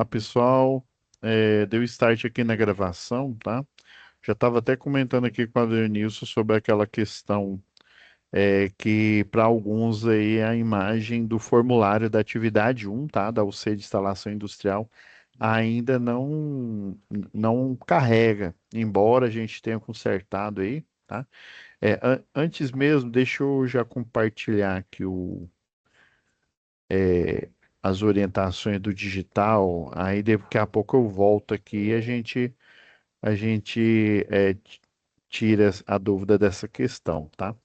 Pessoal, deu start aqui na gravação, tá? Já estava até comentando aqui com a Denilson sobre aquela questão que para alguns aí é a imagem do formulário da atividade um, tá? Da UC de instalação industrial ainda não carrega, embora a gente tenha consertado aí, tá? Antes mesmo, deixa eu já compartilhar aqui as orientações do digital, aí daqui a pouco eu volto aqui e a gente tira a dúvida dessa questão, tá?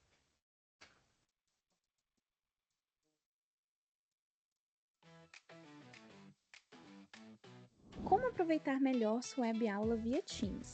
Como aproveitar melhor sua web aula via Teams?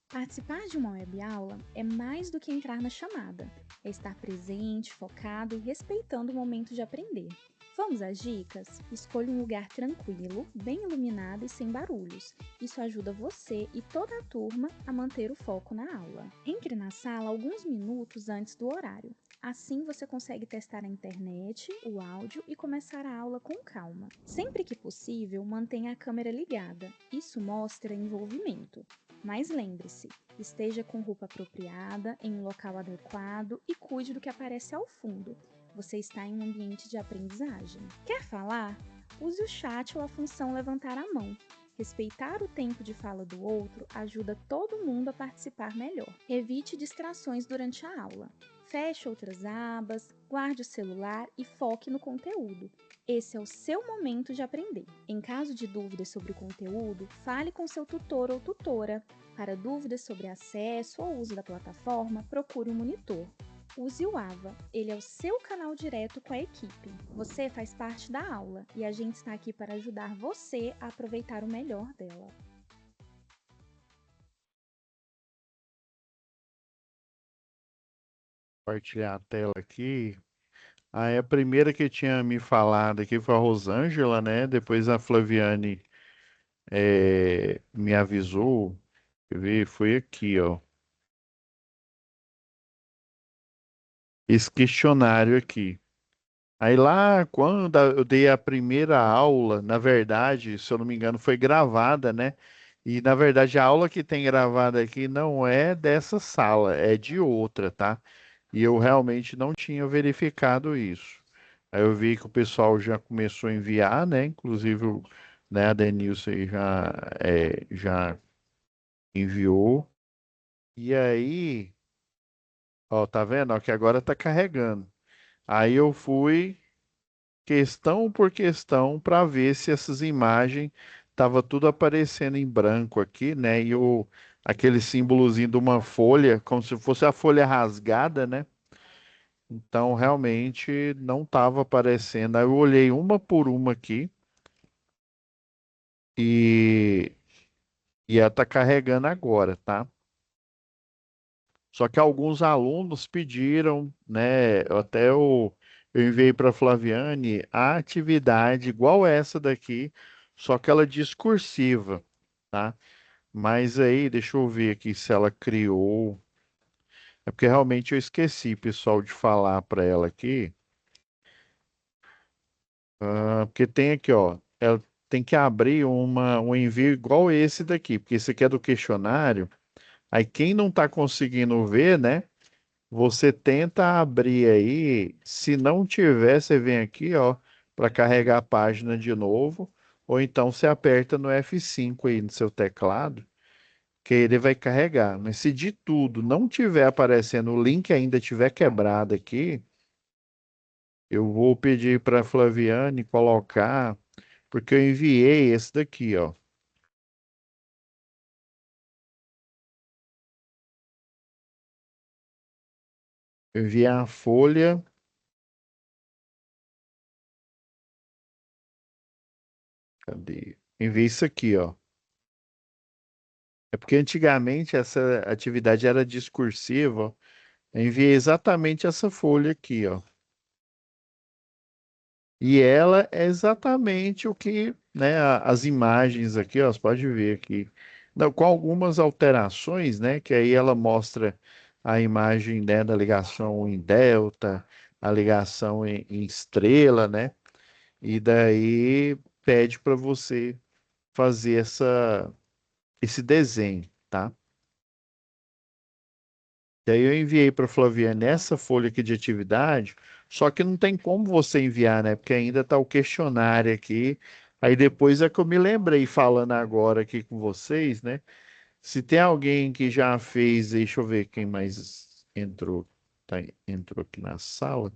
Participar de uma web aula é mais do que entrar na chamada, é estar presente, focado e respeitando o momento de aprender. Vamos às dicas? Escolha um lugar tranquilo, bem iluminado e sem barulhos. Isso ajuda você e toda a turma a manter o foco na aula. Entre na sala alguns minutos antes do horário. Assim você consegue testar a internet, o áudio e começar a aula com calma. Sempre que possível, mantenha a câmera ligada. Isso mostra envolvimento. Mas lembre-se, esteja com roupa apropriada, em um local adequado e cuide do que aparece ao fundo. Você está em um ambiente de aprendizagem. Quer falar? Use o chat ou a função levantar a mão. Respeitar o tempo de fala do outro ajuda todo mundo a participar melhor. Evite distrações durante a aula. Feche outras abas, guarde o celular e foque no conteúdo. Esse é o seu momento de aprender. Em caso de dúvidas sobre o conteúdo, fale com seu tutor ou tutora. Para dúvidas sobre acesso ou uso da plataforma, procure um monitor. Use o AVA, ele é o seu canal direto com a equipe. Você faz parte da aula e a gente está aqui para ajudar você a aproveitar o melhor dela. Compartilhar a tela aqui. Aí a primeira que tinha me falado aqui foi a Rosângela, né? Depois a Flaviane me avisou. Quer ver? Foi aqui, ó. Esse questionário aqui. Aí lá, quando eu dei a primeira aula, na verdade, se eu não me engano, foi gravada, né? E na verdade a aula que tem gravada aqui não é dessa sala, é de outra, tá? E eu realmente não tinha verificado isso. Aí eu vi que o pessoal já começou a enviar, né? Inclusive, né, a Denilson aí já enviou. E aí, ó, tá vendo? Ó, que agora tá carregando. Aí eu fui questão por questão para ver se essas imagens tava tudo aparecendo em branco aqui, né? E aquele símbolozinho de uma folha, como se fosse a folha rasgada, né? Então realmente não estava aparecendo. Aí eu olhei uma por uma aqui e, e ela está carregando agora, tá? Só que alguns alunos pediram, né? Eu enviei para a Flaviane a atividade igual essa daqui, só que ela é discursiva, tá? Mas aí, deixa eu ver aqui se ela criou. É porque realmente eu esqueci, pessoal, de falar para ela aqui. Porque tem aqui, ó. Ela tem que abrir um envio igual esse daqui, porque esse aqui é do questionário. Aí quem não está conseguindo ver, né? Você tenta abrir aí, se não tiver, você vem aqui, ó, para carregar a página de novo, ou então você aperta no F5 aí no seu teclado, que ele vai carregar. Mas se de tudo não tiver aparecendo, o link ainda tiver quebrado aqui, eu vou pedir para a Flaviane colocar, porque eu enviei esse daqui, ó. Eu enviei a folha, cadê? Enviei isso aqui, ó. É porque antigamente essa atividade era discursiva, ó. Eu enviei exatamente essa folha aqui, ó. E ela é exatamente o que, né, as imagens aqui, ó, você pode ver aqui. Não, com algumas alterações, né, que aí ela mostra a imagem, né, da ligação em delta, a ligação em estrela, né, e daí pede para você. fazer esse desenho, tá? Daí eu enviei para a Flaviane essa folha aqui de atividade, só que não tem como você enviar, né? Porque ainda está o questionário aqui. Aí depois é que eu me lembrei falando agora aqui com vocês, né? Se tem alguém que já fez, deixa eu ver quem mais entrou, entrou aqui na sala.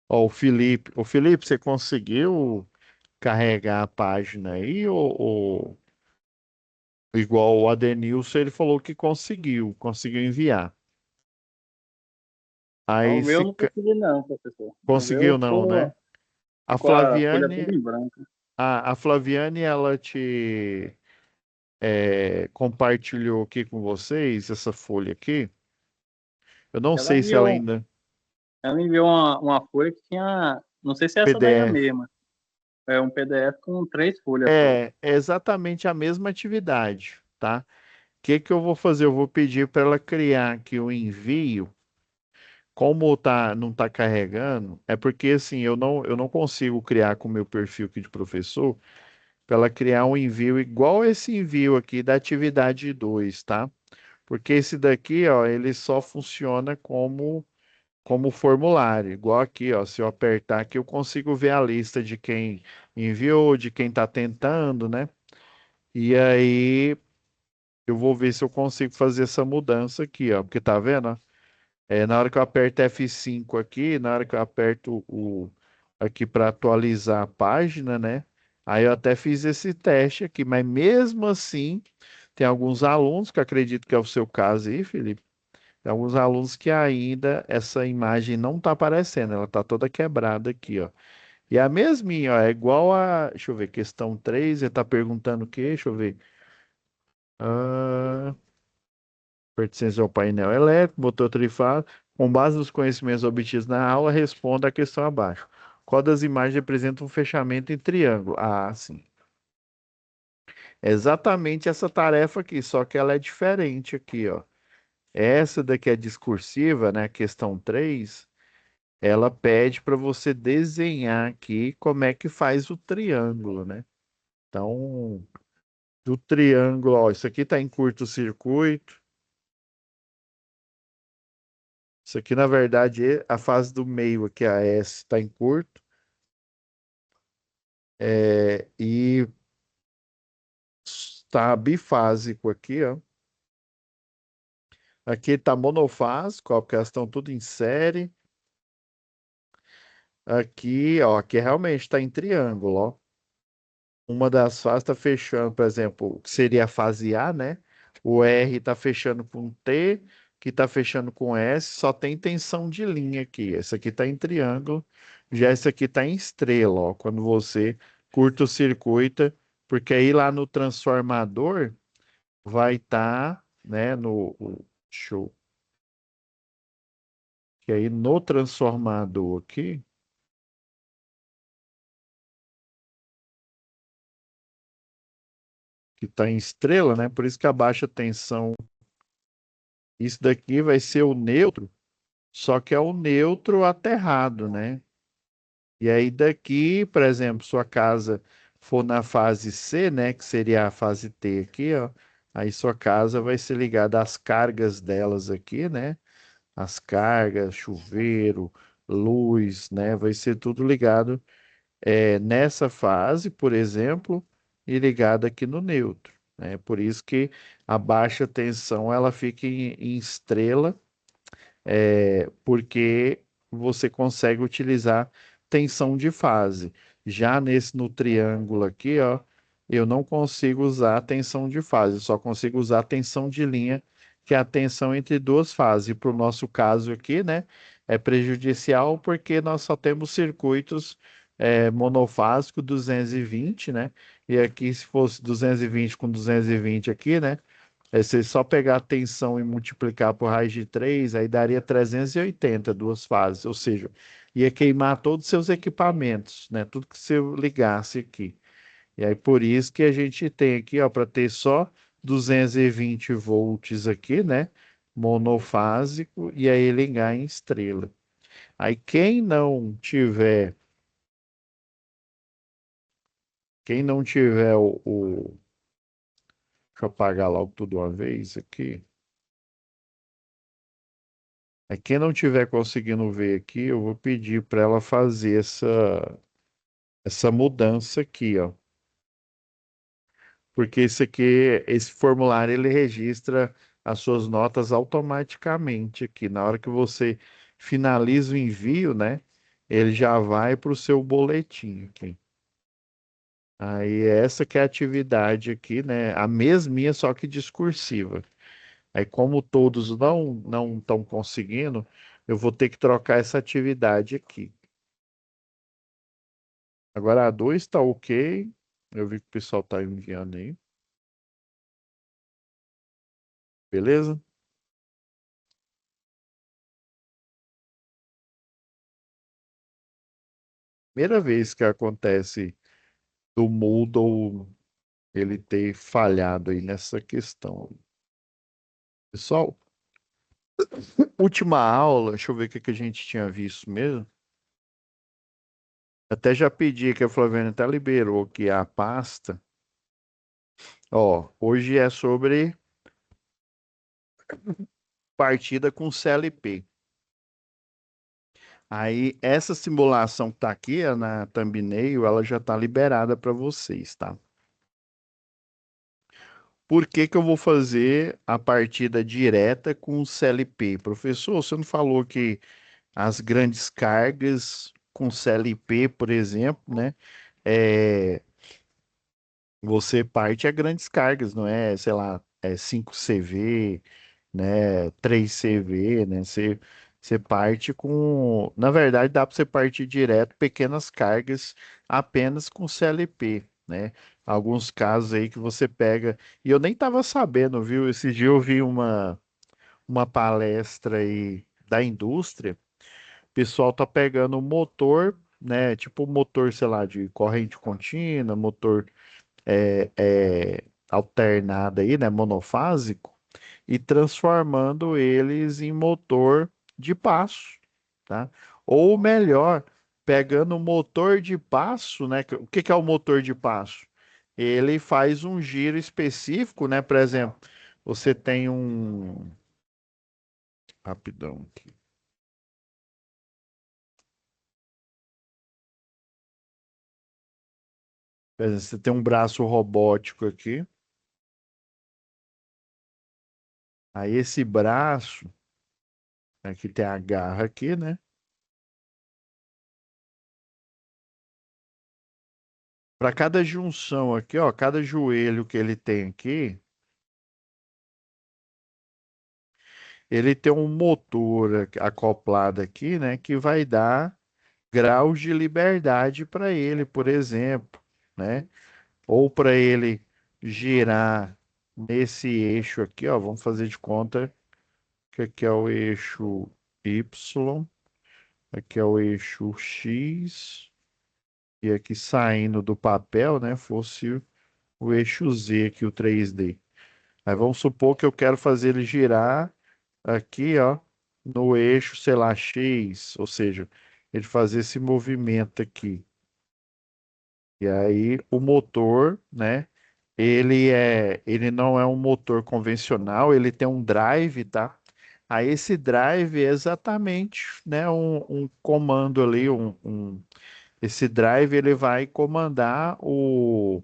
Ó, o Felipe. O Felipe, você conseguiu carregar a página aí ou igual o Adenilson, ele falou que conseguiu enviar. O Aí meu eu se não consegui não, professor. O meu conseguiu não, né? A ficou a folha Flaviane, toda em branco. a Flaviane, ela te compartilhou aqui com vocês essa folha aqui. Eu não Ela sei se ela enviou, ainda ela enviou uma folha que tinha, não sei se é essa daí é a PDF. mesma. É um PDF com 3 folhas só. É exatamente a mesma atividade, tá? O que que eu vou fazer? Eu vou pedir para ela criar aqui o envio. Como não tá carregando, é porque assim, eu não consigo criar com o meu perfil aqui de professor para ela criar um envio igual esse envio aqui da atividade 2, tá? Porque esse daqui, ó, ele só funciona como formulário, igual aqui, ó, se eu apertar aqui eu consigo ver a lista de quem enviou, de quem está tentando, né? E aí eu vou ver se eu consigo fazer essa mudança aqui, ó, porque tá vendo? Ó? Na hora que eu aperto F5 aqui, na hora que eu aperto o aqui para atualizar a página, né? Aí eu até fiz esse teste aqui, mas mesmo assim, tem alguns alunos, que eu acredito que é o seu caso aí, Felipe, tem alguns alunos que ainda essa imagem não está aparecendo, ela está toda quebrada aqui, ó. E a mesminha, ó, é igual a, deixa eu ver, questão 3. Ele está perguntando o quê? Deixa eu ver. Ah, pertence ao painel elétrico, motor trifásico. Com base nos conhecimentos obtidos na aula, responda a questão abaixo. Qual das imagens representa um fechamento em triângulo? Ah, sim. É exatamente essa tarefa aqui, só que ela é diferente aqui, ó. Essa daqui é discursiva, né? Questão 3. Ela pede para você desenhar aqui como é que faz o triângulo, né? Então, do triângulo, ó, isso aqui está em curto-circuito. Isso aqui, na verdade, a fase do meio aqui, a S, está em curto. E está bifásico aqui, ó. Aqui está monofásico, ó, porque elas estão tudo em série. Aqui, ó, aqui realmente está em triângulo, ó. Uma das fases está fechando, por exemplo, que seria a fase A, né? O R está fechando com T, que está fechando com S, só tem tensão de linha aqui. Essa aqui está em triângulo, já essa aqui está em estrela, ó. Quando você curta-circuita, porque aí lá no transformador vai estar, né, show. Que aí no transformador aqui, que está em estrela, né? Por isso que a baixa tensão, isso daqui vai ser o neutro. Só que é o neutro aterrado, né? E aí daqui, por exemplo, sua casa for na fase C, né, que seria a fase T aqui, ó, aí sua casa vai ser ligada às cargas delas aqui, né? As cargas, chuveiro, luz, né? Vai ser tudo ligado nessa fase, por exemplo, e ligado aqui no neutro, né? Por isso que a baixa tensão ela fica em estrela porque você consegue utilizar tensão de fase. Já nesse no triângulo aqui, ó, eu não consigo usar tensão de fase, eu só consigo usar tensão de linha, que é a tensão entre duas fases. E para o nosso caso aqui, né, é prejudicial porque nós só temos circuitos monofásico 220, né? E aqui, se fosse 220 com 220 aqui, né? Se só pegar a tensão e multiplicar por raiz de 3, aí daria 380 duas fases, ou seja, ia queimar todos os seus equipamentos, né? Tudo que você ligasse aqui. E aí por isso que a gente tem aqui, ó, para ter só 220 volts aqui, né? Monofásico, e aí ligar em estrela. Aí quem não tiver Quem não tiver deixa eu apagar logo tudo uma vez aqui. Quem não tiver conseguindo ver aqui, eu vou pedir para ela fazer essa mudança aqui, ó. Porque esse formulário, ele registra as suas notas automaticamente aqui. Na hora que você finaliza o envio, né? Ele já vai para o seu boletim aqui. Aí essa que é a atividade aqui, né? A mesminha, só que discursiva. Aí como todos não estão conseguindo, eu vou ter que trocar essa atividade aqui. Agora a 2 está ok. Eu vi que o pessoal está enviando aí. Beleza? Primeira vez que acontece do Moodle ele ter falhado aí nessa questão. Pessoal, última aula, deixa eu ver o que que a gente tinha visto mesmo. Até já pedi que a Flaviana até liberou aqui a pasta. Ó, hoje é sobre partida com CLP. Aí, essa simulação que tá aqui, na thumbnail, ela já tá liberada para vocês, tá? Por que que eu vou fazer a partida direta com o CLP? Professor, você não falou que as grandes cargas com CLP, por exemplo, né? É, você parte a grandes cargas, não é, sei lá, 5 CV, né, 3 CV, né? Você parte com, na verdade, dá para você partir direto pequenas cargas apenas com CLP, né? Alguns casos aí que você pega, e eu nem estava sabendo, viu? Esse dia eu vi uma palestra aí da indústria, o pessoal tá pegando o motor, né? Tipo motor, sei lá, de corrente contínua, motor é, é, alternado aí, né? Monofásico, e transformando eles em motor de passo, tá? Ou melhor, pegando o motor de passo, né? O que que é o motor de passo? Ele faz um giro específico, né? Por exemplo, você tem um. Rapidão aqui. Por exemplo, você tem um braço robótico aqui. Aí esse braço, aqui tem a garra aqui, né? Para cada junção aqui, ó, cada joelho que ele tem aqui, ele tem um motor acoplado aqui, né, que vai dar graus de liberdade para ele, por exemplo, né? Ou para ele girar nesse eixo aqui, ó, vamos fazer de conta que aqui é o eixo Y, aqui é o eixo X, e aqui saindo do papel, né, fosse o eixo Z aqui, o 3D. Aí vamos supor que eu quero fazer ele girar aqui, ó, no eixo, sei lá, X, ou seja, ele fazer esse movimento aqui. E aí o motor, né? Ele não é um motor convencional, ele tem um drive, tá? Aí esse drive é exatamente, né, um comando ali, esse drive ele vai comandar o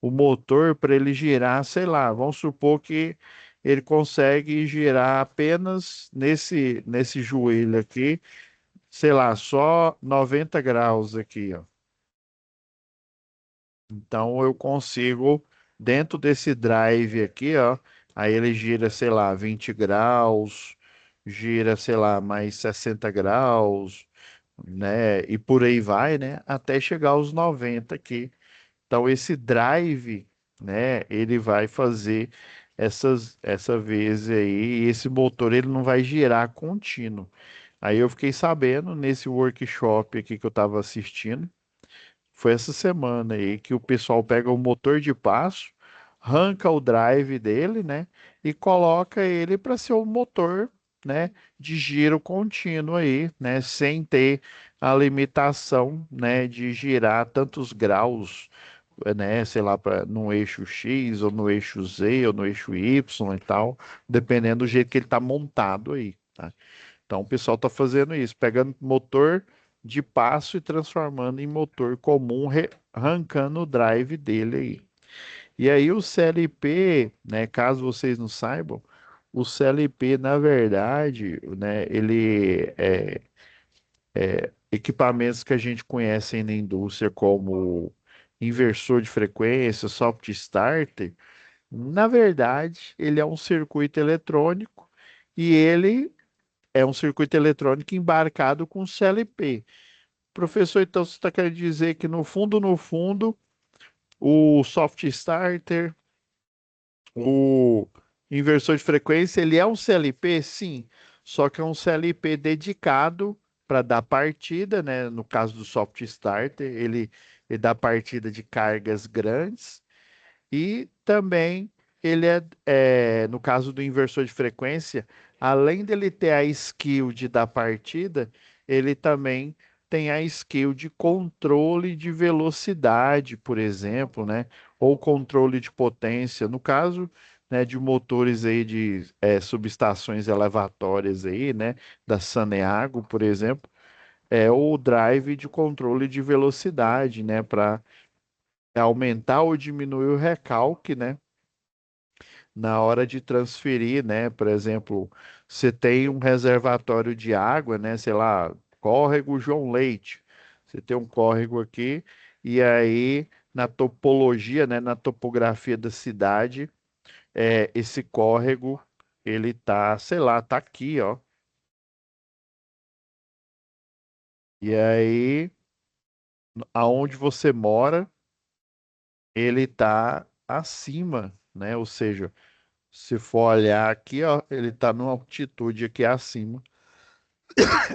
motor para ele girar, sei lá, vamos supor que ele consegue girar apenas nesse joelho aqui, sei lá, só 90 graus aqui, ó. Então eu consigo, dentro desse drive aqui, ó, aí ele gira, sei lá, 20 graus, gira, sei lá, mais 60 graus, né? E por aí vai, né? Até chegar aos 90 aqui. Então esse drive, né, ele vai fazer essa vez aí, e esse motor ele não vai girar contínuo. Aí eu fiquei sabendo nesse workshop aqui que eu estava assistindo, foi essa semana aí que o pessoal pega o motor de passo, arranca o drive dele, né, e coloca ele para ser o motor, né, de giro contínuo aí, né, sem ter a limitação, né, de girar tantos graus né, sei lá, no eixo X, ou no eixo Z, ou no eixo Y e tal, dependendo do jeito que ele está montado aí, tá? Então o pessoal está fazendo isso, pegando motor de passo e transformando em motor comum, arrancando o drive dele aí. E aí o CLP, né, caso vocês não saibam, o CLP, na verdade, né, ele é equipamentos que a gente conhece aí na indústria como inversor de frequência, soft starter, na verdade, ele é um circuito eletrônico e ele é um circuito eletrônico embarcado com CLP. Professor, então você está querendo dizer que no fundo, o soft starter, o inversor de frequência, ele é um CLP? Sim, só que é um CLP dedicado para dar partida, né? No caso do soft starter, ele dá partida de cargas grandes e também no caso do inversor de frequência, além dele ter a skill de dar partida, ele também tem a skill de controle de velocidade, por exemplo, né? Ou controle de potência. No caso, né, de motores aí de subestações elevatórias aí, né? Da Saneago, por exemplo, é o drive de controle de velocidade, né? Para aumentar ou diminuir o recalque, né? Na hora de transferir, né? Por exemplo, você tem um reservatório de água, né? Sei lá, córrego João Leite. Você tem um córrego aqui, e aí na topologia, né? Na topografia da cidade, esse córrego, ele tá, sei lá, tá aqui, ó. E aí, aonde você mora, ele tá acima, né? Ou seja, se for olhar aqui, ó, ele está numa altitude aqui acima.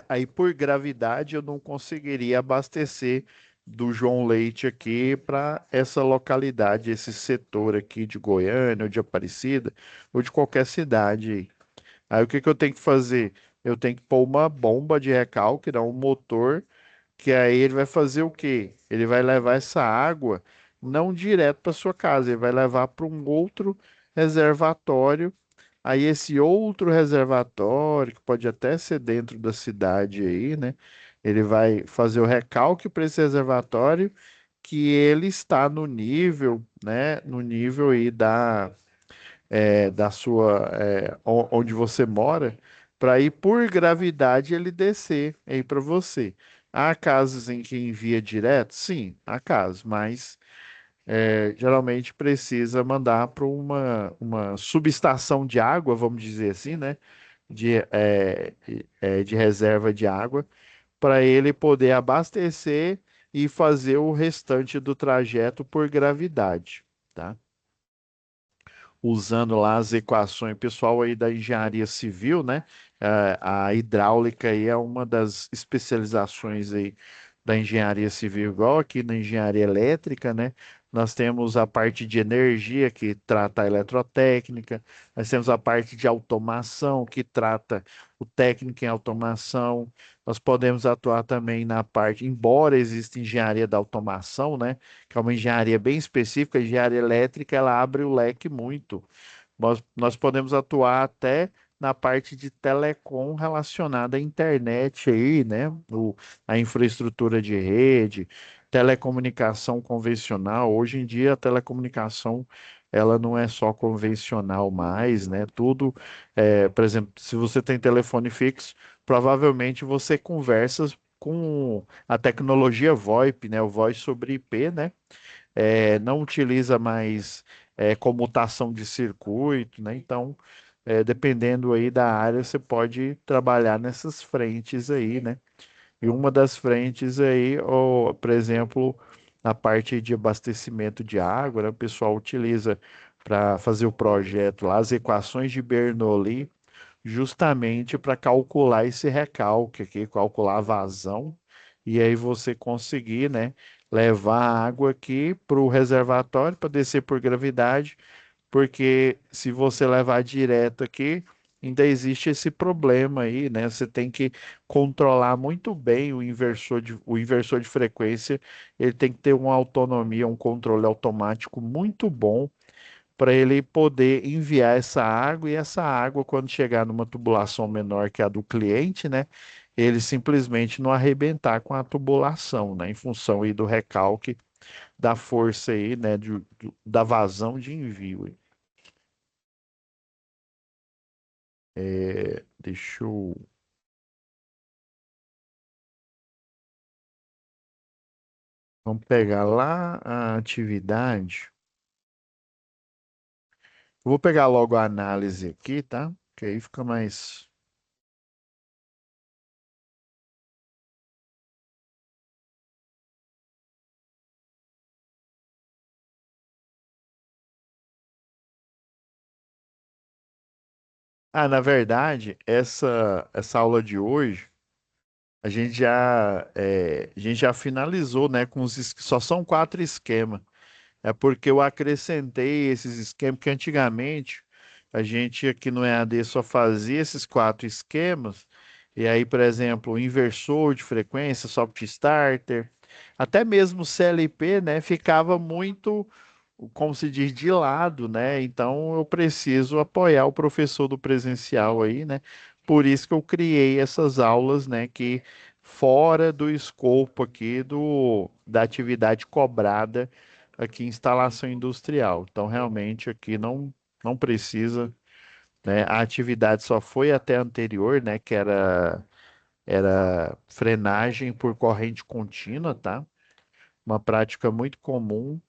Aí, por gravidade, eu não conseguiria abastecer do João Leite aqui para essa localidade, esse setor aqui de Goiânia, ou de Aparecida, ou de qualquer cidade aí. Aí, o que que eu tenho que fazer? Eu tenho que pôr uma bomba de recalque, né, um motor, que aí ele vai fazer o quê? Ele vai levar essa água não direto para sua casa, ele vai levar para um outro reservatório. Aí esse outro reservatório, que pode até ser dentro da cidade aí, né? Ele vai fazer o recalque para esse reservatório que ele está no nível, né? No nível aí da sua, onde você mora, para ir por gravidade ele descer aí para você. Há casos em que envia direto? Sim, há casos, mas geralmente precisa mandar para uma subestação de água, vamos dizer assim, né? De reserva de água, para ele poder abastecer e fazer o restante do trajeto por gravidade, tá? Usando lá as equações, pessoal aí da engenharia civil, né? A hidráulica aí é uma das especializações aí da engenharia civil, igual aqui na engenharia elétrica, né? Nós temos a parte de energia, que trata a eletrotécnica, nós temos a parte de automação, que trata o técnico em automação, nós podemos atuar também na parte, embora exista engenharia da automação, né? Que é uma engenharia bem específica, a engenharia elétrica, ela abre o leque muito. Nós podemos atuar até na parte de telecom relacionada à internet aí, né? A infraestrutura de rede, telecomunicação convencional. Hoje em dia, a telecomunicação, ela não é só convencional mais, né? Tudo, por exemplo, se você tem telefone fixo, provavelmente você conversa com a tecnologia VoIP, né? O Voice sobre IP, né? Não utiliza mais comutação de circuito, né? Então, dependendo aí da área, você pode trabalhar nessas frentes aí, né? E uma das frentes aí, ou, por exemplo, na parte de abastecimento de água, né? O pessoal utiliza para fazer o projeto lá, as equações de Bernoulli, justamente para calcular esse recalque aqui, calcular a vazão, e aí você conseguir, né, levar a água aqui para o reservatório para descer por gravidade, porque se você levar direto aqui, ainda existe esse problema aí, né? Você tem que controlar muito bem o inversor de frequência, ele tem que ter uma autonomia, um controle automático muito bom para ele poder enviar essa água e essa água, quando chegar numa tubulação menor que a do cliente, né? Ele simplesmente não arrebentar com a tubulação, né? Em função aí do recalque da força aí, né? Da vazão de envio. Deixa eu. Vamos pegar lá a atividade. Eu vou pegar logo a análise aqui, tá? Que aí fica mais. Na verdade, essa aula de hoje, a gente já finalizou, né? Só são 4 esquemas. É porque eu acrescentei esses esquemas, que antigamente a gente aqui no EAD só fazia esses 4 esquemas, e aí, por exemplo, o inversor de frequência, soft starter, até mesmo o CLP, né, ficava muito, como se diz, de lado, né? Então eu preciso apoiar o professor do presencial aí, né? Por isso que eu criei essas aulas, né, que fora do escopo aqui da atividade cobrada aqui em instalação industrial. Então, realmente, aqui não precisa, né? A atividade só foi até anterior, né? Que era frenagem por corrente contínua, tá? Uma prática muito comum.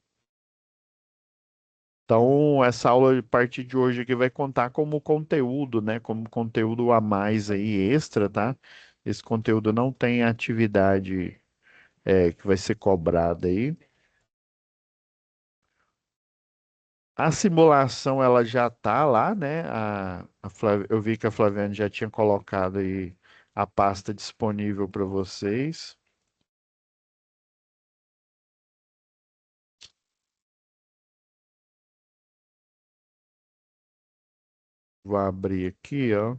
Então, essa aula a partir de hoje aqui vai contar como conteúdo, né? Como conteúdo a mais aí, extra, tá? Esse conteúdo não tem atividade que vai ser cobrada aí. A simulação ela já tá lá, né? Eu vi que a Flaviane já tinha colocado aí a pasta disponível para vocês. Vou abrir aqui, ó.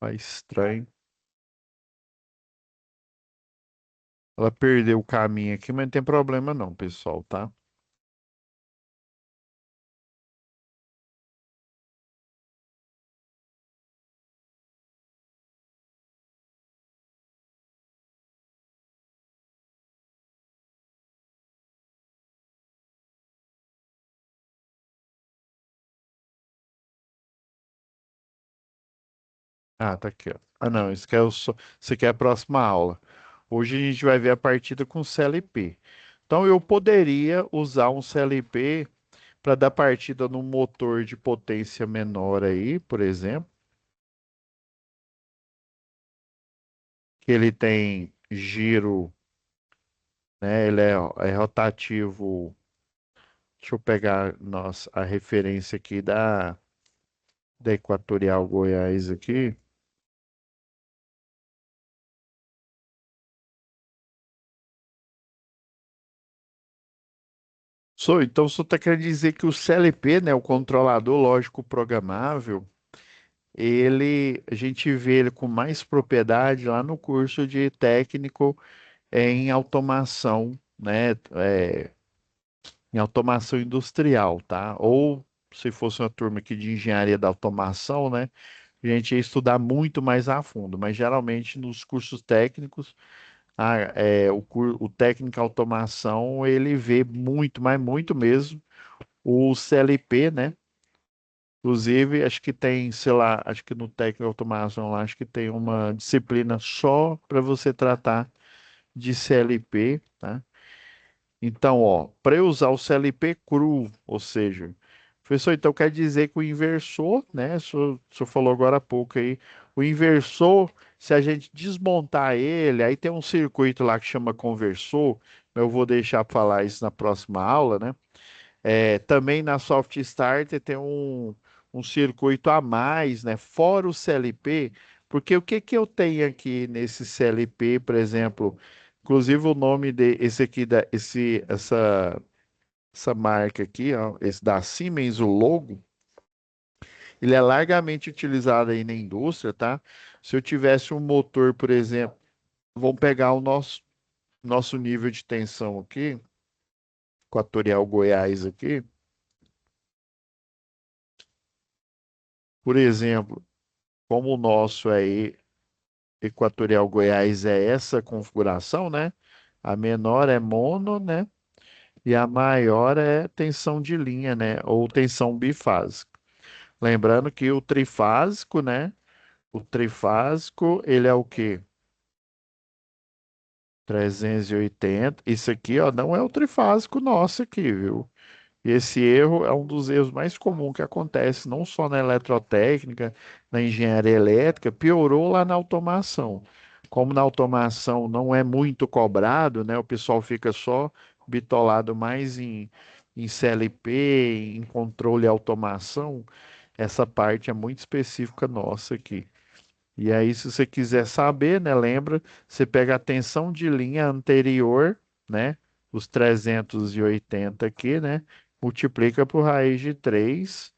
Tá estranho. Ela perdeu o caminho aqui, mas não tem problema não, pessoal, tá? Tá aqui, ó. Não, isso aqui é a próxima aula. Hoje a gente vai ver a partida com CLP. Então eu poderia usar um CLP para dar partida num motor de potência menor aí, por exemplo, que ele tem giro, né? Ele é rotativo. Deixa eu pegar a referência aqui da Equatorial Goiás aqui. Então, só está querendo dizer que o CLP, né, o controlador lógico programável, a gente vê ele com mais propriedade lá no curso de técnico em automação, né, em automação industrial, tá? Ou se fosse uma turma aqui de engenharia da automação, né, a gente ia estudar muito mais a fundo, mas geralmente nos cursos técnicos, o técnico em automação, ele vê muito, mas muito mesmo, o CLP, né? Inclusive, acho que tem, sei lá, acho que no técnico em automação lá, acho que tem uma disciplina só para você tratar de CLP, tá? Então, ó, para eu usar o CLP cru, ou seja, professor, então quer dizer que o inversor, né? O senhor falou agora há pouco aí, o inversor, se a gente desmontar ele, aí tem um circuito lá que chama conversor, eu vou deixar para falar isso na próxima aula, né? Também na Soft Starter tem um circuito a mais, né? Fora o CLP, porque o que que eu tenho aqui nesse CLP, por exemplo, inclusive o nome esse aqui essa marca aqui, ó, esse da Siemens, o logo, ele é largamente utilizado aí na indústria, tá? Se eu tivesse um motor, por exemplo, vamos pegar o nosso nível de tensão aqui, Equatorial Goiás aqui, por exemplo, como o nosso aí, Equatorial Goiás é essa configuração, né? A menor é mono, né? E a maior é tensão de linha, né? Ou tensão bifásica. Lembrando que o trifásico, né? O trifásico, ele é o quê? 380. Isso aqui, ó, não é o trifásico nosso aqui, viu? E esse erro é um dos erros mais comuns que acontece, não só na eletrotécnica, na engenharia elétrica, piorou lá na automação. Como na automação não é muito cobrado, né? O pessoal fica só bitolado mais em CLP, em controle e automação. Essa parte é muito específica nossa aqui. E aí, se você quiser saber, né, lembra, você pega a tensão de linha anterior, né, os 380 aqui, né, multiplica por raiz de 3,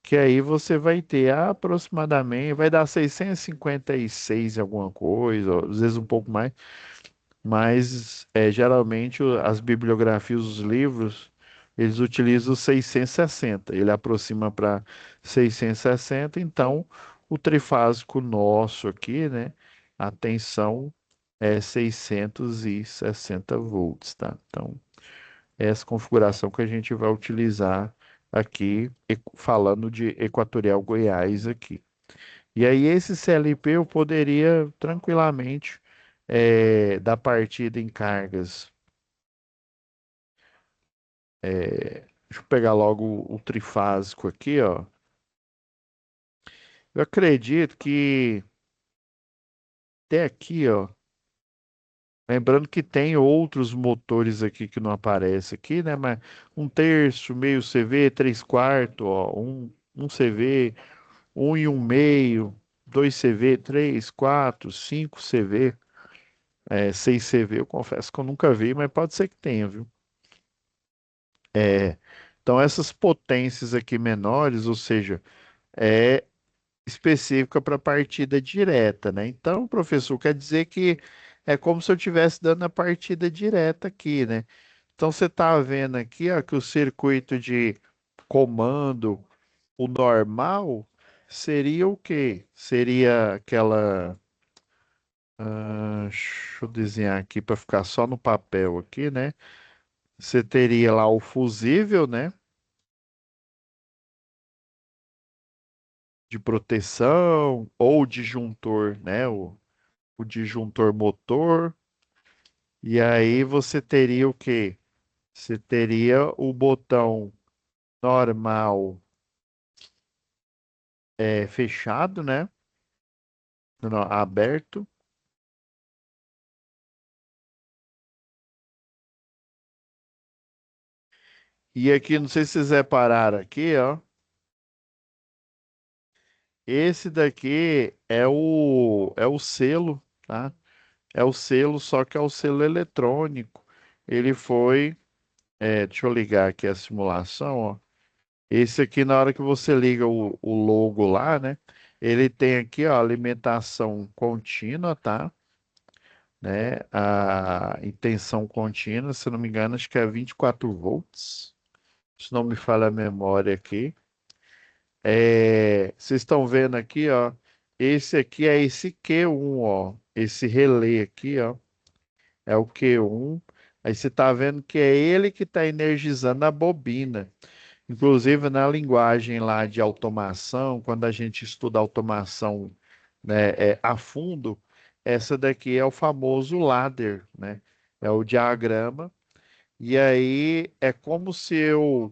que aí você vai ter aproximadamente, vai dar 656 alguma coisa, ou às vezes um pouco mais, mas geralmente as bibliografias, os livros, eles utilizam 660. Ele aproxima para 660. Então o trifásico nosso aqui, né? A tensão é 660 volts, tá? Então, é essa configuração que a gente vai utilizar aqui, falando de Equatorial Goiás aqui. E aí, esse CLP eu poderia tranquilamente dar partida em cargas. Deixa eu pegar logo o trifásico aqui, ó. Eu acredito que até aqui, ó. Lembrando que tem outros motores aqui que não aparecem aqui, né? Mas um terço, meio CV, três quartos, ó. Um CV, um e um meio, dois CV, três, quatro, cinco CV. 6CV, eu confesso que eu nunca vi, mas pode ser que tenha, viu? É, então, essas potências aqui menores, ou seja, é específica para partida direta, né? Então, professor, quer dizer que é como se eu estivesse dando a partida direta aqui, né? Então, você está vendo aqui, ó, que o circuito de comando, o normal, seria o quê? Seria aquela. Deixa eu desenhar aqui para ficar só no papel aqui, né? Você teria lá o fusível, né? De proteção ou disjuntor, né? O disjuntor motor. E aí você teria o quê? Você teria o botão normal fechado, né? Não, aberto. E aqui, não sei se vocês repararam aqui, ó. Esse daqui é o selo, tá? É o selo, só que é o selo eletrônico. Ele foi, deixa eu ligar aqui a simulação, ó. Esse aqui, na hora que você liga o logo lá, né? Ele tem aqui, ó, alimentação contínua, tá? Né? A intenção contínua, se não me engano, acho que é 24 volts. Se não me falha a memória aqui. Vocês estão vendo aqui, ó. Esse aqui é esse Q1, ó. Esse relé aqui, ó. É o Q1. Aí você tá vendo que é ele que está energizando a bobina. Inclusive na linguagem lá de automação, quando a gente estuda automação, né, a fundo, essa daqui é o famoso ladder, né? É o diagrama. E aí é como se eu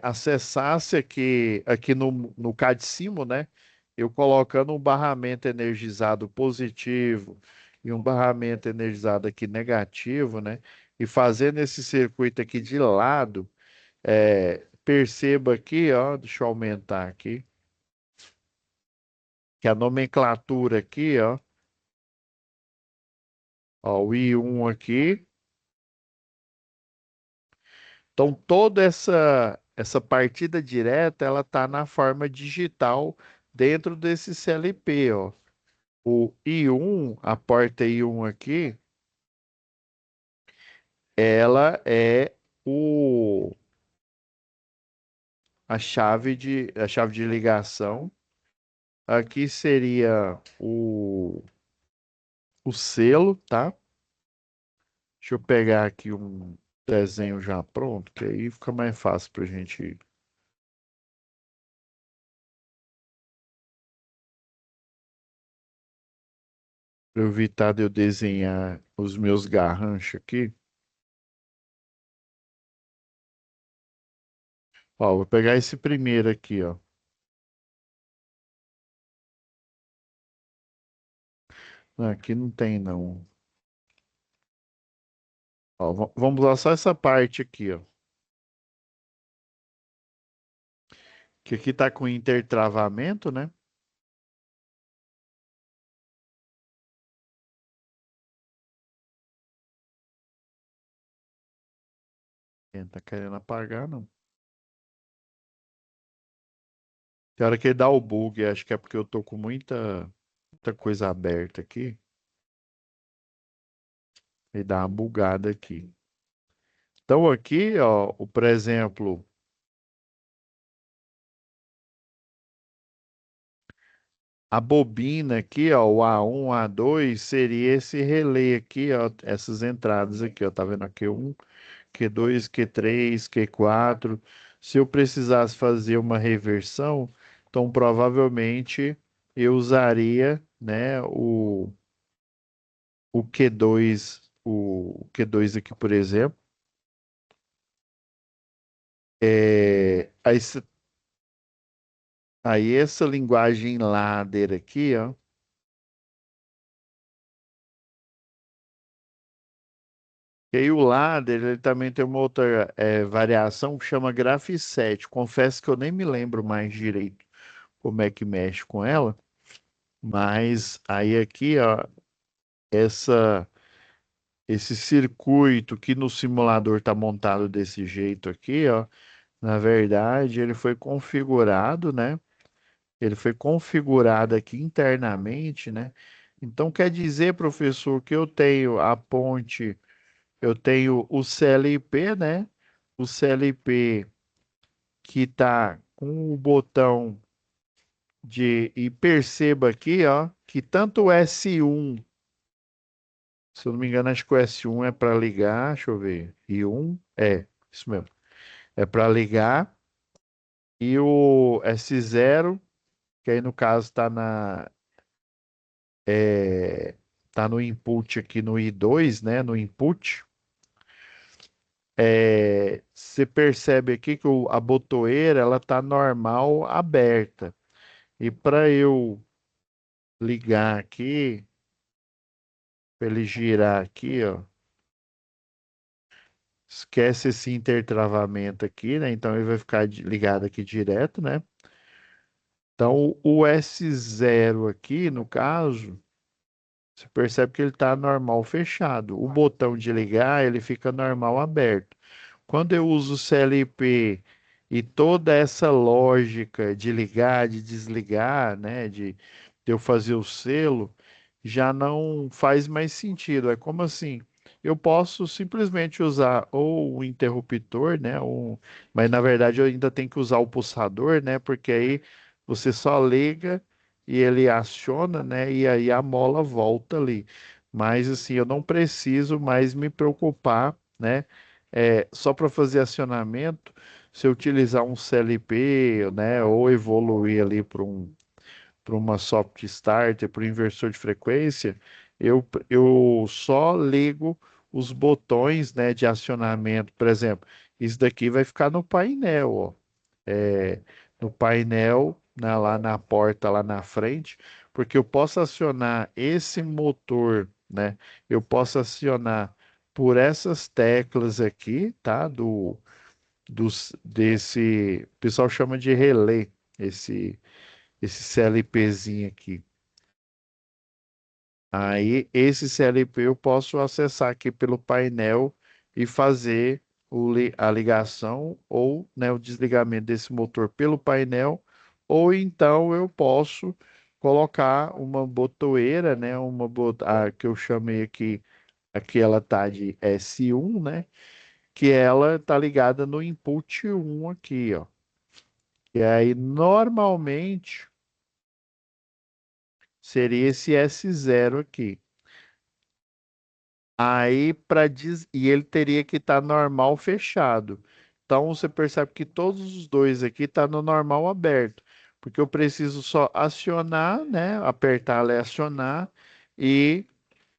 acessasse aqui no CAD-CIMO, né? Eu colocando um barramento energizado positivo e um barramento energizado aqui negativo, né? E fazendo esse circuito aqui de lado, perceba aqui, ó, deixa eu aumentar aqui, que a nomenclatura aqui, ó, o I1 aqui, Então, toda essa partida direta, ela está na forma digital dentro desse CLP, ó. O I1, a porta I1 aqui, ela é o, a chave de ligação. Aqui seria o selo, tá? Deixa eu pegar aqui um desenho já pronto, que aí fica mais fácil para a gente. Pra eu evitar de eu desenhar os meus garranchos aqui. Ó, vou pegar esse primeiro aqui, ó. Não, aqui não tem, não. Ó, vamos usar só essa parte aqui, ó. Que aqui tá com intertravamento, né? Quem tá querendo apagar, não. Tem hora que ele dá o bug, acho que é porque eu tô com muita coisa aberta aqui. Ele dá uma bugada aqui. Então aqui, ó, por exemplo, a bobina aqui, ó, o A1, A2, seria esse relé aqui, ó, essas entradas aqui, ó, tá vendo aqui? Q2, Q3, Q4. Se eu precisasse fazer uma reversão, então provavelmente eu usaria, né, o Q2 aqui, por exemplo. Aí essa linguagem ladder aqui, ó, e aí o ladder, ele também tem uma outra variação que chama Graph7. Confesso que eu nem me lembro mais direito como é que mexe com ela, mas aí aqui, ó, essa esse circuito que no simulador está montado desse jeito aqui, ó, na verdade ele foi configurado, né? Ele foi configurado aqui internamente, né? Então quer dizer, professor, que eu tenho a ponte, eu tenho o CLP, né? O CLP que está com o botão e perceba aqui, ó, que tanto o S1, se eu não me engano, acho que o S1 é para ligar, deixa eu ver, I1, isso mesmo, é para ligar, e o S0, que aí no caso é, tá no input aqui no I2, né, no input, você percebe aqui que a botoeira, ela tá normal aberta, e para eu ligar aqui, para ele girar aqui, ó, esquece esse intertravamento aqui, né? Então ele vai ficar ligado aqui direto, né? Então o S0 aqui, no caso, você percebe que ele está normal fechado. O botão de ligar, ele fica normal aberto. Quando eu uso o CLP e toda essa lógica de ligar, de desligar, né, de eu fazer o selo, já não faz mais sentido. É como assim? Eu posso simplesmente usar ou o interruptor, né, mas na verdade eu ainda tenho que usar o pulsador, né, porque aí você só liga e ele aciona, né, e aí a mola volta ali. Mas assim, eu não preciso mais me preocupar, né, só para fazer acionamento, se eu utilizar um CLP, né, ou evoluir ali para uma soft starter, para o inversor de frequência, eu só ligo os botões, né, de acionamento. Por exemplo, isso daqui vai ficar no painel, ó. No painel, né, lá na porta, lá na frente, porque eu posso acionar esse motor, né? Eu posso acionar por essas teclas aqui, tá? Desse, o pessoal chama de relé, esse CLPzinho aqui. Aí, esse CLP eu posso acessar aqui pelo painel e fazer a ligação ou, né, o desligamento desse motor pelo painel, ou então eu posso colocar uma botoeira, né, a que eu chamei aqui ela tá de S1, né, que ela tá ligada no input 1 aqui, ó. E aí normalmente seria esse S0 aqui. Aí e ele teria que estar normal fechado. Então você percebe que todos os dois aqui estão no normal aberto, porque eu preciso só acionar, né? Apertar ali, acionar e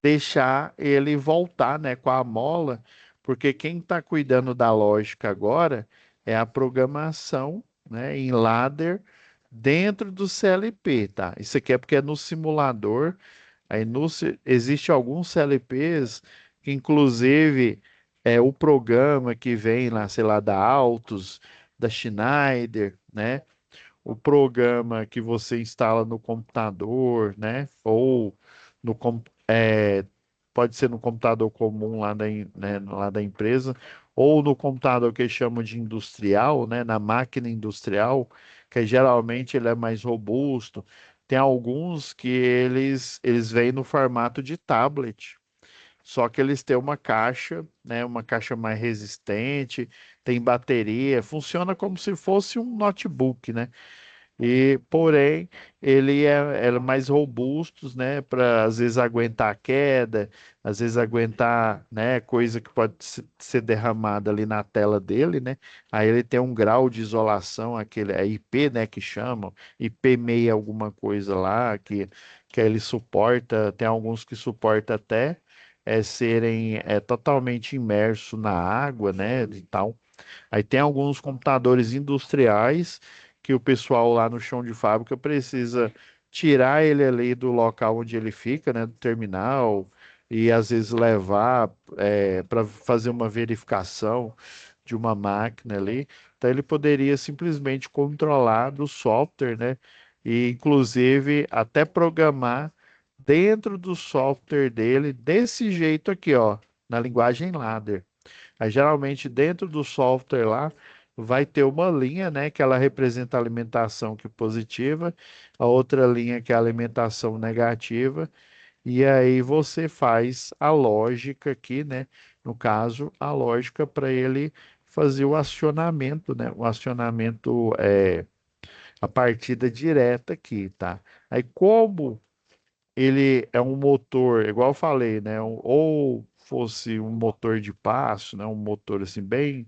deixar ele voltar, né? Com a mola, porque quem está cuidando da lógica agora é a programação, né? Em ladder dentro do CLP, tá? Isso aqui é porque é no simulador. Aí existe alguns CLPs que, inclusive, é o programa que vem lá, sei lá, da Altus, da Schneider, né? O programa que você instala no computador, né? Ou no, pode ser no computador comum lá da empresa, ou no computador que eles chamam de industrial, né? Na máquina industrial, que geralmente ele é mais robusto. Tem alguns que eles vêm no formato de tablet. Só que eles têm uma caixa, né, uma caixa mais resistente, tem bateria, funciona como se fosse um notebook, né? E, porém, ele é mais robustos, né, para às vezes aguentar a queda, às vezes aguentar, né, coisa que pode ser derramada ali na tela dele, né? Aí ele tem um grau de isolação, aquele é IP, né, que chamam, IP6 alguma coisa lá, que ele suporta, tem alguns que suporta até serem totalmente imersos na água, né, e tal. Aí tem alguns computadores industriais que o pessoal lá no chão de fábrica precisa tirar ele ali do local onde ele fica, né, do terminal, e às vezes levar para fazer uma verificação de uma máquina ali. Então ele poderia simplesmente controlar do software, né, e inclusive até programar dentro do software dele desse jeito aqui, ó, na linguagem ladder. Aí, geralmente, dentro do software lá, vai ter uma linha, né, que ela representa a alimentação que é positiva, a outra linha que é a alimentação negativa, e aí você faz a lógica aqui, né, no caso, a lógica para ele fazer o acionamento, né, o acionamento a partida direta aqui, tá? Aí, como ele é um motor, igual eu falei, né? Ou fosse um motor de passo, né? Um motor assim bem.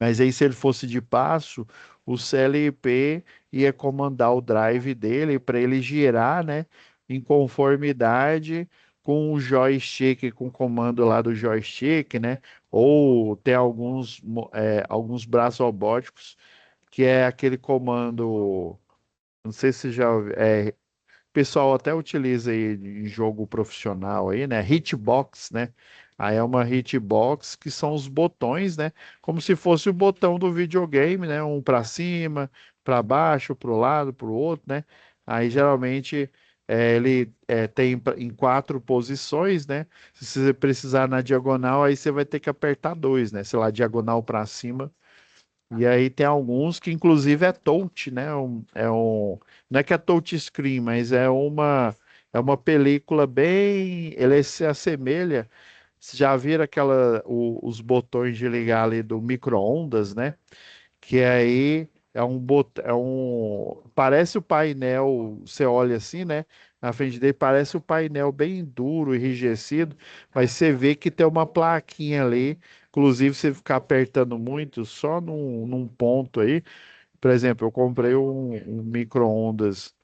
Mas aí, se ele fosse de passo, o CLP ia comandar o drive dele para ele girar, né? Em conformidade com o joystick, com o comando lá do joystick, né? Ou tem alguns braços robóticos que é aquele comando. Não sei se já pessoal até utiliza aí em jogo profissional aí, né? Hitbox, né? Aí é uma hitbox que são os botões, né? Como se fosse o botão do videogame, né? Um para cima, para baixo, para o lado, para o outro, né? Aí geralmente ele tem em quatro posições, né? Se você precisar na diagonal, aí você vai ter que apertar dois, né? Sei lá, diagonal para cima e aí tem alguns que inclusive é touch, né? Não é que é touch screen, mas é uma película bem, ele se assemelha. Vocês já viram os botões de ligar ali do micro-ondas, né? Que aí parece o painel, você olha assim, né? Na frente dele parece o painel bem duro, enrijecido, mas você vê que tem uma plaquinha ali, inclusive você ficar apertando muito, só num ponto aí. Por exemplo, eu comprei um micro-ondas,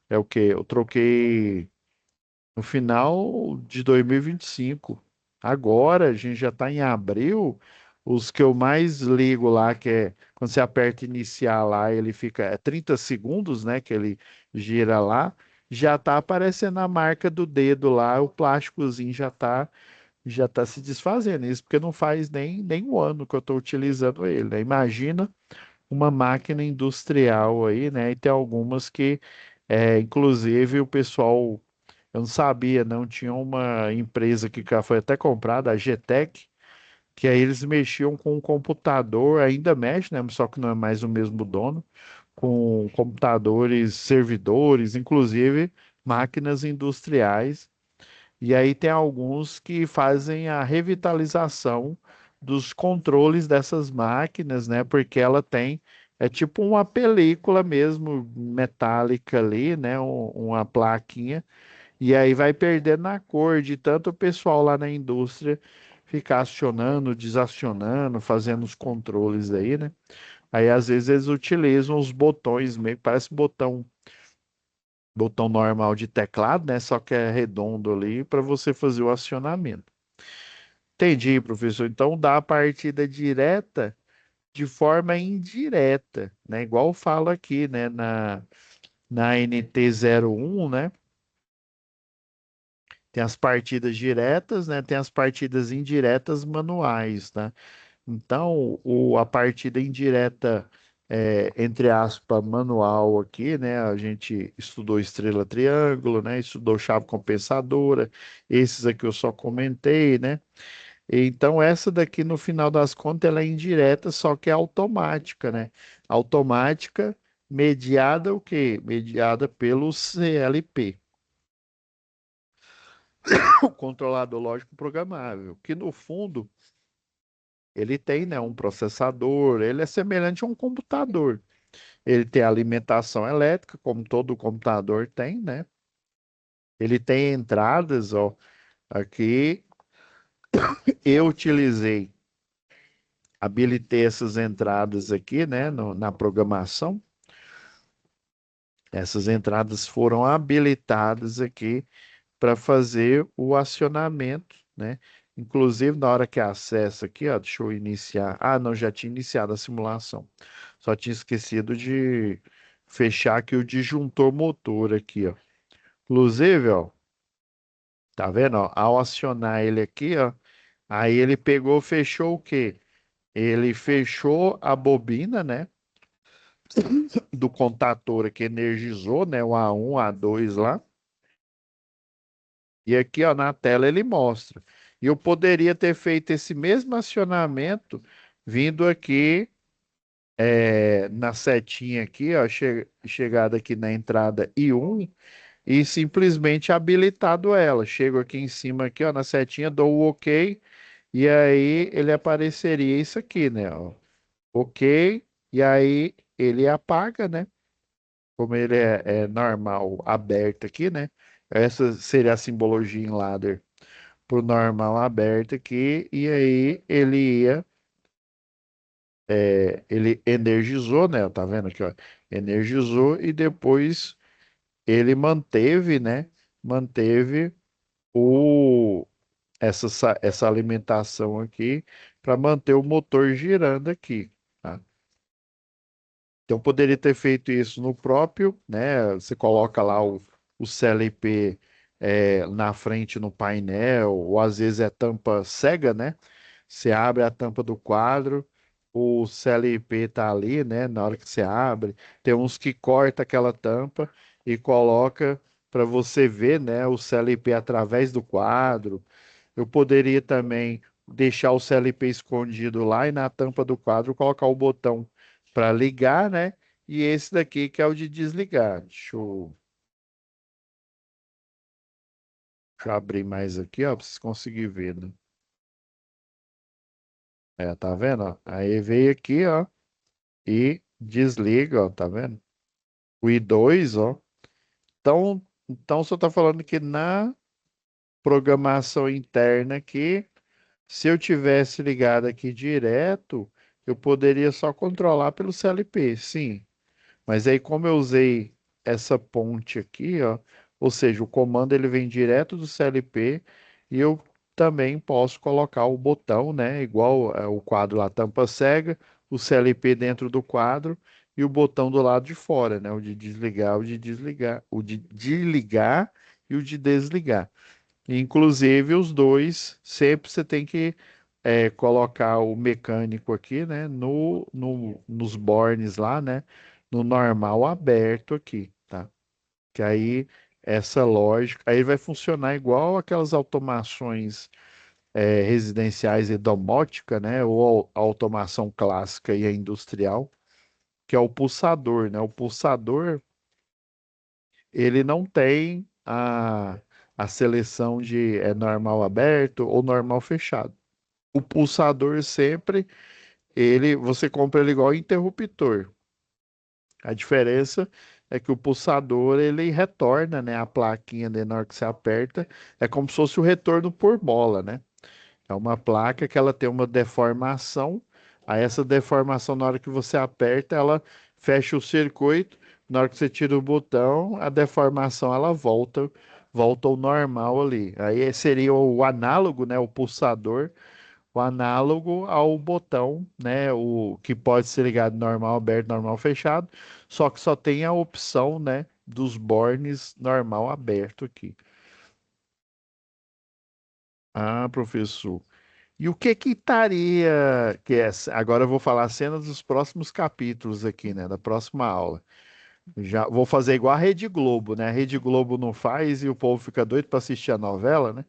é o quê? Eu troquei no final de 2025. Agora, a gente já está em abril. Os que eu mais ligo lá, que é quando você aperta iniciar lá, ele fica 30 segundos, né? Que ele gira lá. Já está aparecendo a marca do dedo lá, o plásticozinho já tá se desfazendo. Isso porque não faz nem um ano que eu estou utilizando ele, né? Imagina uma máquina industrial aí, né? E tem algumas que, inclusive, o pessoal eu não sabia, não. Tinha uma empresa que foi até comprada, a GTEC, que aí eles mexiam com o computador, ainda mexe, né? Só que não é mais o mesmo dono, com computadores, servidores, inclusive máquinas industriais. E aí tem alguns que fazem a revitalização dos controles dessas máquinas, né? Porque ela tem, é tipo uma película mesmo, metálica ali, né? Uma plaquinha, e aí vai perdendo a cor de tanto o pessoal lá na indústria ficar acionando, desacionando, fazendo os controles aí, né? Aí às vezes eles utilizam os botões meio, parece botão normal de teclado, né? Só que é redondo ali para você fazer o acionamento. Entendi, professor. Então dá a partida direta de forma indireta, né? Igual fala aqui, né? Na NT01, né? Tem as partidas diretas, né? Tem as partidas indiretas manuais, né? Então, a partida indireta, entre aspas, manual aqui, né? A gente estudou estrela triângulo, né? Estudou chave compensadora, esses aqui eu só comentei, né? Então, essa daqui, no final das contas, ela é indireta, só que é automática, né? Automática, mediada o quê? Mediada pelo CLP, o controlador lógico programável, que no fundo ele tem, né, um processador, ele é semelhante a um computador. Ele tem alimentação elétrica, como todo computador tem, né? Ele tem entradas, ó, aqui eu utilizei, habilitei essas entradas aqui, né, na programação. Essas entradas foram habilitadas aqui para fazer o acionamento, né? Inclusive, na hora que acessa aqui, ó, deixa eu iniciar. Ah, não, já tinha iniciado a simulação. Só tinha esquecido de fechar aqui o disjuntor motor aqui, ó. Inclusive, ó, tá vendo, ó? Ao acionar ele aqui, ó, aí ele pegou, fechou o quê? Ele fechou a bobina, né, do contator que energizou, né, o A1, A2 lá. E aqui, ó, na tela ele mostra. E eu poderia ter feito esse mesmo acionamento vindo aqui na setinha aqui, ó, chegada aqui na entrada I1 e simplesmente habilitado ela. Chego aqui em cima aqui, ó, na setinha, dou o OK e aí ele apareceria isso aqui, né, ó. OK, e aí ele apaga, né? Como ele é normal, aberto aqui, né? Essa seria a simbologia em ladder pro normal aberto aqui, e aí ele energizou, né? Tá vendo aqui, ó? Energizou e depois ele manteve, né? Manteve o, essa alimentação aqui para manter o motor girando aqui, tá? Então poderia ter feito isso no próprio, né? Você coloca lá o CLP na frente no painel, ou às vezes é tampa cega, né? Você abre a tampa do quadro, o CLP tá ali, né? Na hora que você abre, tem uns que corta aquela tampa e coloca para você ver, né? O CLP através do quadro. Eu poderia também deixar o CLP escondido lá e na tampa do quadro colocar o botão para ligar, né? E esse daqui que é o de desligar. Deixa eu abrir mais aqui, ó, para vocês conseguirem ver, né? Tá vendo, ó? Aí veio aqui, ó, e desliga, ó, tá vendo? O I2, ó. Então só tá falando que na programação interna aqui, se eu tivesse ligado aqui direto, eu poderia só controlar pelo CLP, sim. Mas aí, como eu usei essa ponte aqui, ó, ou seja, o comando ele vem direto do CLP e eu também posso colocar o botão, né? Igual o quadro lá, tampa cega, o CLP dentro do quadro e o botão do lado de fora, né? O de desligar, o de desligar, o de ligar e o de desligar. Inclusive, os dois, sempre você tem que colocar o mecânico aqui, né? Nos bornes lá, né? No normal aberto aqui, tá? Que aí essa lógica, aí vai funcionar igual aquelas automações residenciais e domótica, né? Ou a automação clássica e a industrial, que é o pulsador, né? O pulsador, ele não tem a seleção de normal aberto ou normal fechado. O pulsador sempre, você compra ele igual interruptor. A diferença é que o pulsador, ele retorna, né? A plaquinha dele na hora que você aperta, é como se fosse o retorno por bola, né? É uma placa que ela tem uma deformação. Aí essa deformação, na hora que você aperta, ela fecha o circuito. Na hora que você tira o botão, a deformação ela volta ao normal ali. Aí seria o análogo, né, o pulsador, o análogo ao botão, né, o que pode ser ligado normal aberto, normal fechado, só que só tem a opção, né, dos bornes normal aberto aqui. Ah, professor. E o que que estaria, agora eu vou falar a cena dos próximos capítulos aqui, né, da próxima aula. Já vou fazer igual a Rede Globo, né? A Rede Globo não faz e o povo fica doido para assistir a novela, né?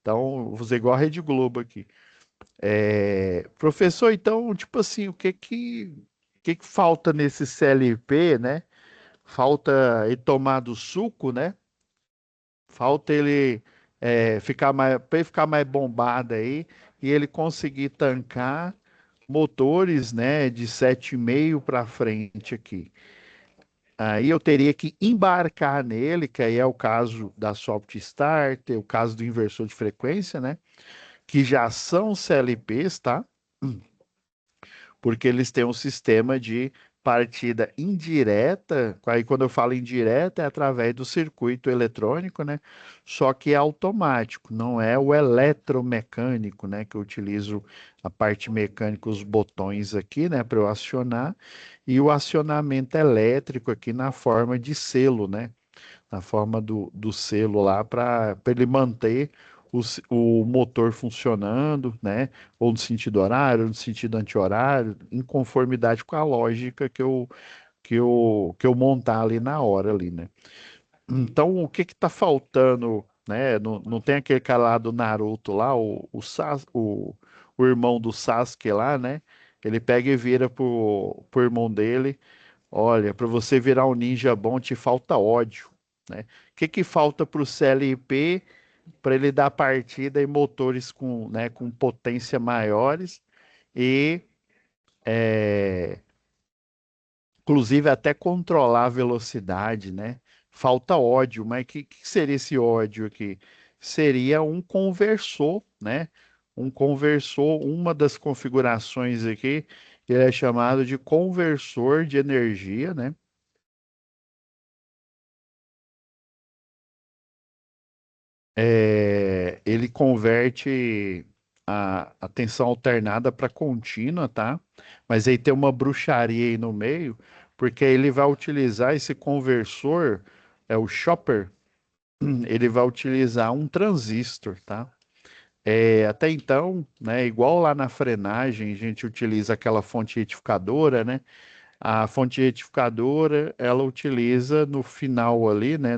Então, vou fazer igual a Rede Globo aqui. Professor, então, tipo assim, o que que falta nesse CLP, né? Falta ele tomar do suco, né? Falta ele ficar mais, para ele ficar mais bombado aí e ele conseguir tancar motores, né, de 7,5 para frente aqui. Aí eu teria que embarcar nele, que aí é o caso da soft starter, o caso do inversor de frequência, né, que já são CLPs, tá? Porque eles têm um sistema de partida indireta. Aí, quando eu falo indireta, é através do circuito eletrônico, né? Só que é automático, não é o eletromecânico, né? Que eu utilizo a parte mecânica, os botões aqui, né? Para eu acionar, e o acionamento elétrico aqui na forma de selo, né? Na forma do selo lá para ele manter o motor funcionando, né? Ou no sentido horário, ou no sentido anti-horário, em conformidade com a lógica que eu montar ali na hora ali, né? Então, o que que tá faltando, né? Não tem aquele cara lá do Naruto lá, o irmão do Sasuke lá, né? Ele pega e vira pro irmão dele. Olha, para você virar um ninja bom, te falta ódio, né? O que que falta para o CLP para ele dar partida em motores com potência maiores e, é, inclusive, até controlar a velocidade, né? Falta ódio, mas que seria esse ódio aqui? Seria um conversor, né? Um conversor, uma das configurações aqui, ele é chamado de conversor de energia, né? Ele converte a tensão alternada para contínua, tá? Mas aí tem uma bruxaria aí no meio, porque ele vai utilizar esse conversor, o chopper, ele vai utilizar um transistor, tá? Até então, né, igual lá na frenagem, a gente utiliza aquela fonte retificadora, né? A fonte retificadora, ela utiliza no final ali, né,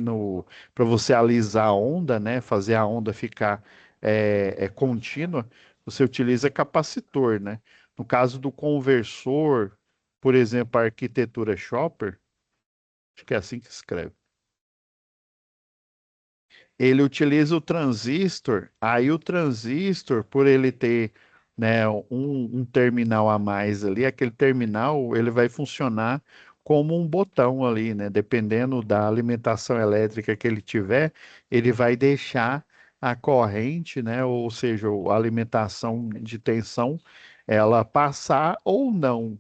para você alisar a onda, né, fazer a onda ficar contínua, você utiliza capacitor, né? No caso do conversor, por exemplo, a arquitetura Chopper, acho que é assim que se escreve. Ele utiliza o transistor, aí o transistor, por ele ter, né, um terminal a mais ali, aquele terminal ele vai funcionar como um botão ali, né? Dependendo da alimentação elétrica que ele tiver, ele vai deixar a corrente, né? Ou seja, a alimentação de tensão, ela passar ou não.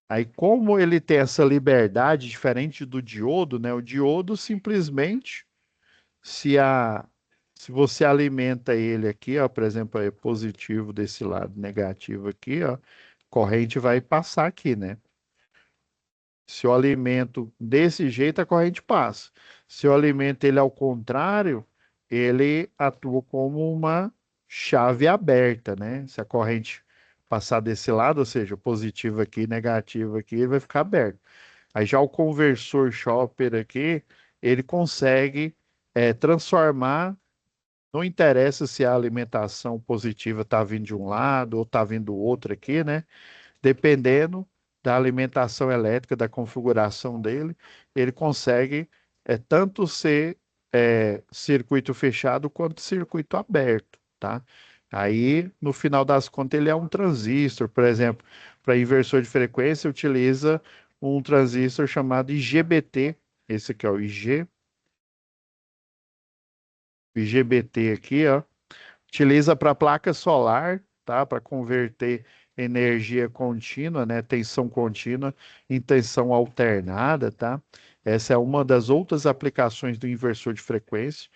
Aí, como ele tem essa liberdade diferente do diodo, né? O diodo simplesmente se a se você alimenta ele aqui, ó, por exemplo, é positivo desse lado, negativo aqui, ó, corrente vai passar aqui, né? Se eu alimento desse jeito, a corrente passa. Se eu alimento ele ao contrário, ele atua como uma chave aberta, né? Se a corrente passar desse lado, ou seja, positivo aqui, negativo aqui, ele vai ficar aberto. Aí já o conversor shopper aqui, ele consegue transformar Não interessa se a alimentação positiva está vindo de um lado ou está vindo do outro aqui, né? Dependendo da alimentação elétrica, da configuração dele, ele consegue tanto ser circuito fechado quanto circuito aberto, tá? Aí, no final das contas, ele é um transistor, por exemplo, para inversor de frequência, utiliza um transistor chamado IGBT, esse aqui é o IGBT aqui, ó. Utiliza para placa solar, tá? Para converter energia contínua, né? Tensão contínua em tensão alternada, tá? Essa é uma das outras aplicações do inversor de frequência.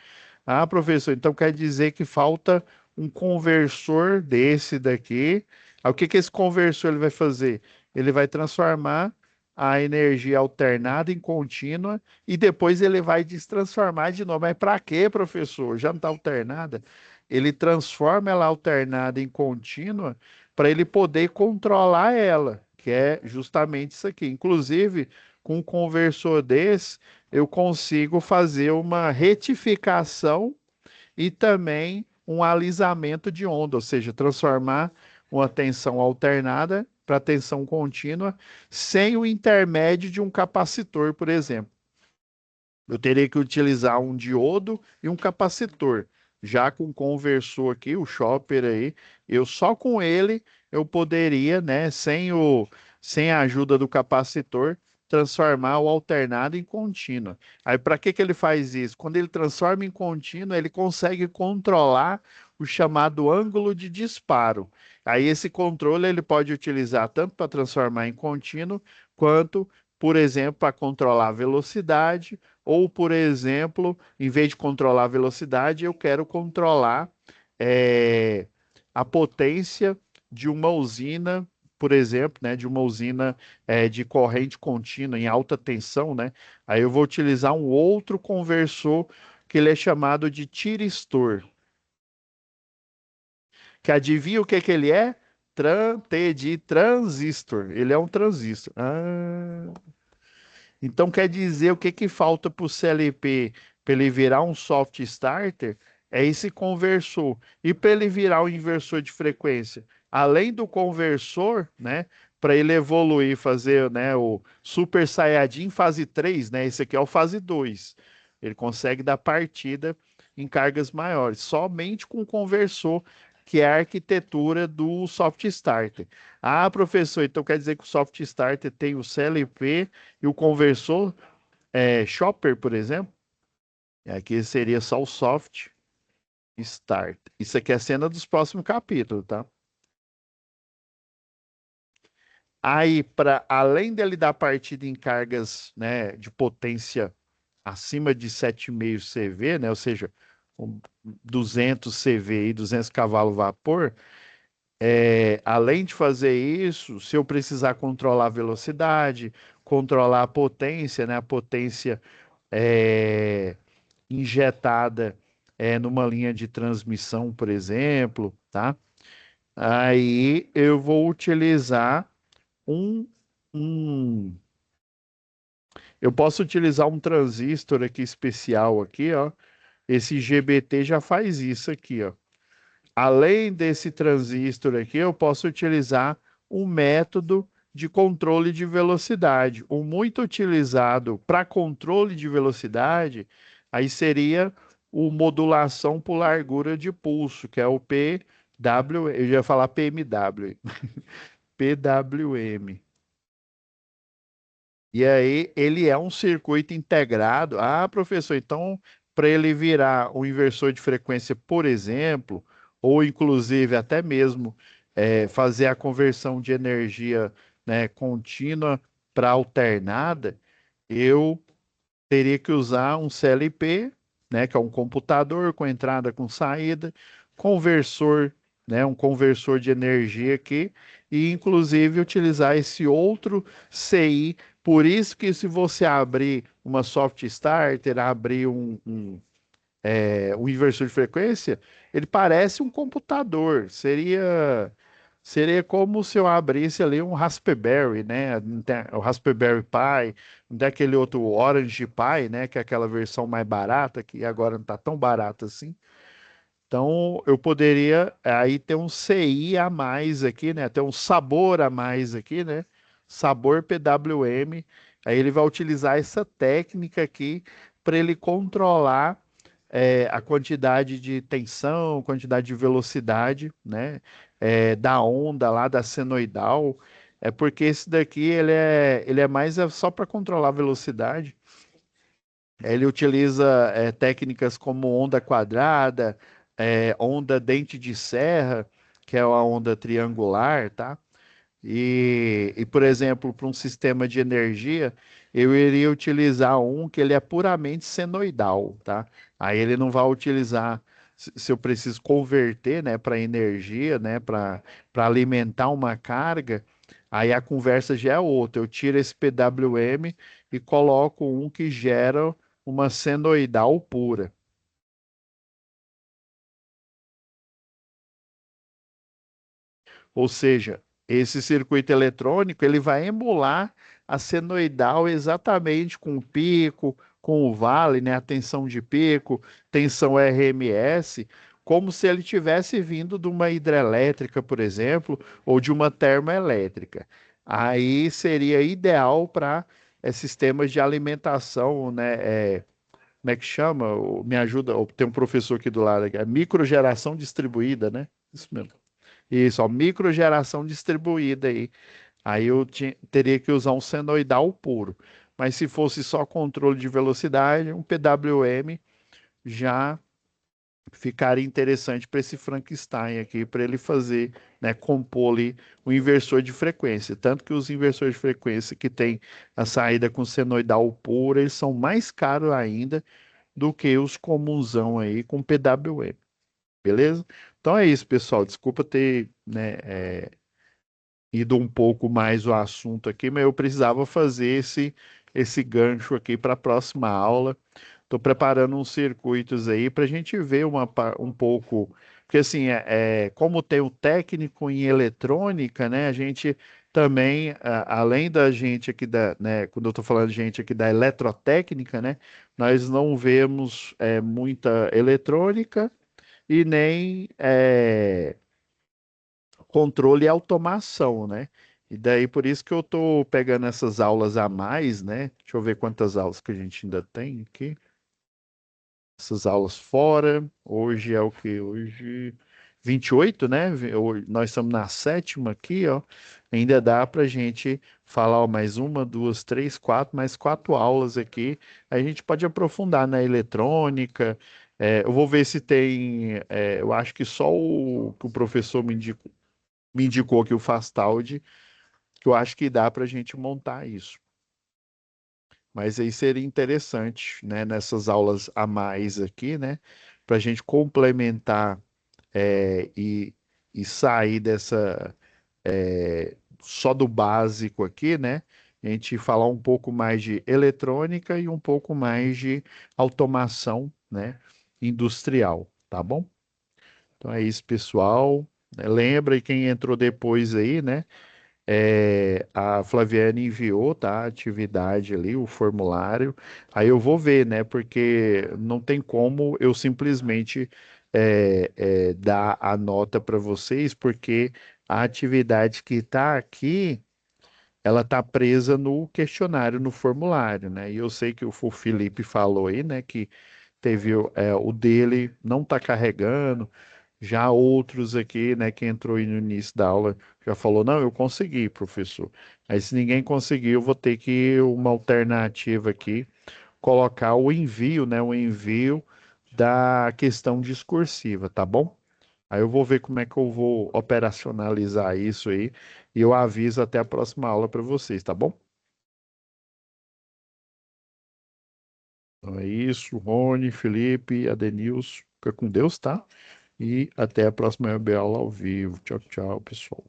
Ah, professor, então quer dizer que falta um conversor desse daqui. Aí, o que que esse conversor ele vai fazer? Ele vai transformar a energia alternada em contínua e depois ele vai destransformar de novo. Mas para quê, professor? Já não está alternada? Ele transforma ela alternada em contínua para ele poder controlar ela, que é justamente isso aqui. Inclusive, com um conversor desse, eu consigo fazer uma retificação e também um alisamento de onda, ou seja, transformar uma tensão alternada para tensão contínua sem o intermédio de um capacitor, por exemplo. Eu teria que utilizar um diodo e um capacitor. Já com o conversor aqui, o chopper aí, eu só com ele eu poderia, né, sem a ajuda do capacitor, transformar o alternado em contínua. Aí para que que ele faz isso? Quando ele transforma em contínua, ele consegue controlar o chamado ângulo de disparo. Aí esse controle ele pode utilizar tanto para transformar em contínuo, quanto, por exemplo, para controlar a velocidade ou, por exemplo, em vez de controlar a velocidade, eu quero controlar eh, a potência de uma usina, por exemplo, né, de uma usina de corrente contínua em alta tensão, né? Aí eu vou utilizar um outro conversor que ele é chamado de tiristor, que adivinha o que que ele é? T de transistor. Ele é um transistor. Então quer dizer o que que falta para o CLP para ele virar um soft starter? É esse conversor. E para ele virar um inversor de frequência, além do conversor, né, para ele evoluir, fazer, né, o Super Saiyajin fase 3, né? Esse aqui é o fase 2. Ele consegue dar partida em cargas maiores, somente com o conversor, que é a arquitetura do soft starter. Ah, professor, então quer dizer que o soft starter tem o CLP e o conversor Chopper, por exemplo, aqui seria só o soft start. Isso aqui é a cena dos próximos capítulos, tá? Aí, para além dele dar partida em cargas, né, de potência acima de 7,5 CV, né, ou seja, 200 CV e 200 cavalos vapor, além de fazer isso, se eu precisar controlar a velocidade, controlar a potência, né, a potência é, injetada numa linha de transmissão, por exemplo, tá? Aí eu vou utilizar um, um, eu posso utilizar um transistor aqui especial aqui, ó. Esse GBT já faz isso aqui, ó. Além desse transistor aqui, eu posso utilizar um método de controle de velocidade. O muito utilizado para controle de velocidade, aí seria o modulação por largura de pulso, que é o PW, eu ia falar PMW, PWM. E aí ele é um circuito integrado. Ah, professor, então para ele virar um inversor de frequência, por exemplo, ou inclusive até mesmo fazer a conversão de energia, né, contínua para alternada, eu teria que usar um CLP, né, que é um computador com entrada com saída, conversor, né, um conversor de energia aqui, e inclusive utilizar esse outro CI. Por isso que se você abrir uma soft starter, abrir um inversor de frequência, ele parece um computador. Seria como se eu abrisse ali um Raspberry, né? O Raspberry Pi, daquele outro Orange Pi, né? Que é aquela versão mais barata, que agora não está tão barata assim. Então, eu poderia aí ter um CI a mais aqui, né? Ter um sabor a mais aqui, né? Sabor PWM. Aí ele vai utilizar essa técnica aqui para ele controlar a quantidade de tensão, quantidade de velocidade, né? Da onda lá da senoidal. É porque esse daqui ele é mais só para controlar a velocidade. Ele utiliza técnicas como onda quadrada, onda dente de serra, que é a onda triangular, tá? Por exemplo, para um sistema de energia, eu iria utilizar um que ele é puramente senoidal, tá? Aí ele não vai utilizar, se eu preciso converter, né, para energia, né, para alimentar uma carga, aí a conversa já é outra. Eu tiro esse PWM e coloco um que gera uma senoidal pura. Ou seja, esse circuito eletrônico ele vai emular a senoidal exatamente com o pico, com o vale, né, a tensão de pico, tensão RMS, como se ele tivesse vindo de uma hidrelétrica, por exemplo, ou de uma termoelétrica. Aí seria ideal para sistemas de alimentação, né? Como é que chama? Me ajuda, tem um professor aqui do lado, é microgeração distribuída, né? Isso mesmo. Isso, ó, microgeração distribuída aí. Aí eu teria que usar um senoidal puro. Mas se fosse só controle de velocidade, um PWM já ficaria interessante para esse Frankenstein aqui, para ele fazer, né, compor ali o inversor de frequência. Tanto que os inversores de frequência que tem a saída com senoidal puro, eles são mais caros ainda do que os comunsão aí com PWM. Beleza? Então é isso, pessoal. Desculpa ter, né, ido um pouco mais o assunto aqui, mas eu precisava fazer esse gancho aqui para a próxima aula. Estou preparando uns circuitos aí para a gente ver um pouco, porque assim, como tem o técnico em eletrônica, né, a gente também, além da gente aqui né, quando eu estou falando de gente aqui da eletrotécnica, né, nós não vemos muita eletrônica e nem controle e automação, né? E daí por isso que eu tô pegando essas aulas a mais, né? Deixa eu ver quantas aulas que a gente ainda tem aqui. Essas aulas fora. Hoje é o que? Hoje 28, né? Nós estamos na sétima aqui, ó. Ainda dá para a gente falar ó, mais uma, duas, três, quatro, mais quatro aulas aqui. A gente pode aprofundar na eletrônica. Eu vou ver se tem. Eu acho que só o que o professor me indicou aqui o Fastaldi, que eu acho que dá para a gente montar isso. Mas aí seria interessante, né, nessas aulas a mais aqui, né, para a gente complementar é, e, e sair só do básico aqui, né? A gente falar um pouco mais de eletrônica e um pouco mais de automação, né, industrial, tá bom? Então é isso, pessoal. Lembra, e quem entrou depois aí, né? A Flaviane enviou, tá, a atividade ali, o formulário. Aí eu vou ver, né? Porque não tem como eu simplesmente dar a nota para vocês, porque a atividade que está aqui, ela está presa no questionário, no formulário, né? E eu sei que o Felipe falou aí, né, que teve o dele não está carregando. Já outros aqui, né, que entrou aí no início da aula, já falou, não, eu consegui, professor. Aí se ninguém conseguiu, eu vou ter que uma alternativa aqui, colocar o envio, né, o envio da questão discursiva, tá bom? Aí eu vou ver como é que eu vou operacionalizar isso aí e eu aviso até a próxima aula para vocês, tá bom? Então é isso, Rony, Felipe, Adenilson, fica com Deus, tá? E até a próxima aula ao vivo. Tchau, tchau, pessoal.